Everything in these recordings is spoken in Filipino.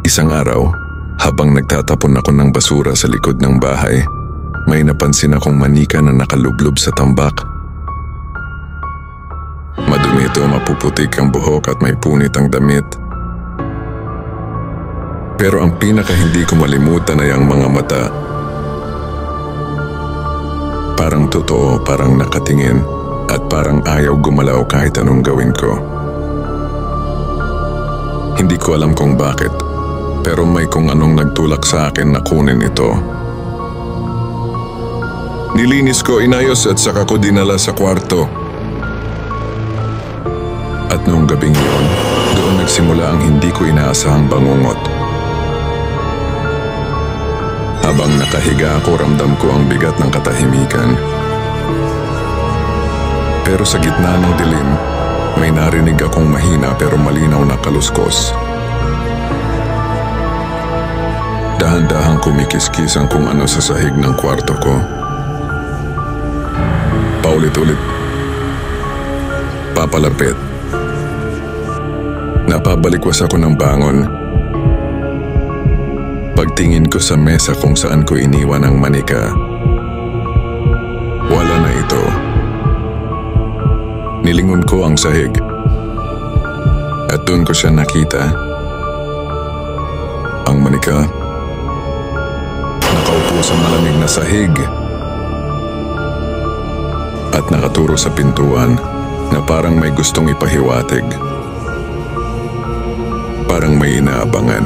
Isang araw, habang nagtatapon ako ng basura sa likod ng bahay, may napansin akong manika na nakalublob sa tambak. Madumi ito, mapuputik ang buhok at may punit ang damit. Pero ang pinaka hindi ko malimutan ay ang mga mata. Parang totoo, parang nakatingin, at parang ayaw gumalaw kahit anong gawin ko. Hindi ko alam kung bakit, pero may kung anong nagtulak sa akin na kunin ito. Nilinis ko, inayos at saka ko dinala sa kwarto. At noong gabing yun, doon nagsimula ang hindi ko inaasahang bangungot. Habang nakahiga ako, ramdam ko ang bigat ng katahimikan. Pero sa gitna ng dilim, may narinig akong mahina pero malinaw na kaluskos. Dahan-dahang kumikiskis ang kung ano sa sahig ng kwarto ko. Paulit-ulit. Papalapit. Napabalikwas ako ng bangon. Pagtingin ko sa mesa kung saan ko iniwan ang manika, wala na ito. Nilingon ko ang sahig at doon ko siya nakita. Ang manika nakaupo sa malamig na sahig at nakaturo sa pintuan na parang may gustong ipahiwatig. Parang may inaabangan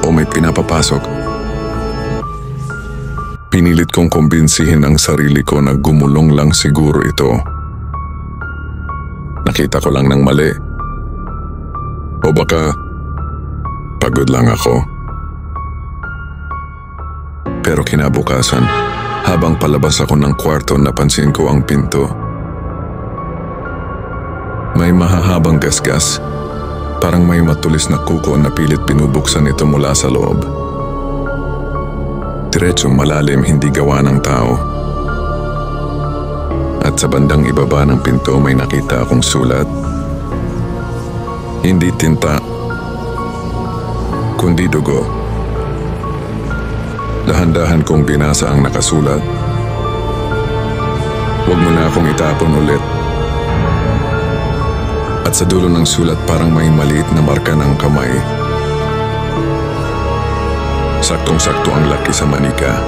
o may pinapapasok. Pinilit kong kumbinsihin ang sarili ko na gumulong lang siguro ito. Nakita ko lang ng mali. O baka pagod lang ako. Pero kinabukasan, habang palabas ako ng kwarto, napansin ko ang pinto. May mahahabang gasgas, parang may matulis na kuko na pilit binubuksan ito mula sa loob. Diretsong malalim, hindi gawa ng tao. At sa bandang ibaba ng pinto may nakita akong sulat. Hindi tinta, kundi dugo. Dahan-dahan kong binasa ang nakasulat. Huwag mo na akong itapon ulit. At sa dulo ng sulat parang may maliit na marka ng kamay. Saktong-sakto ang laki sa manika.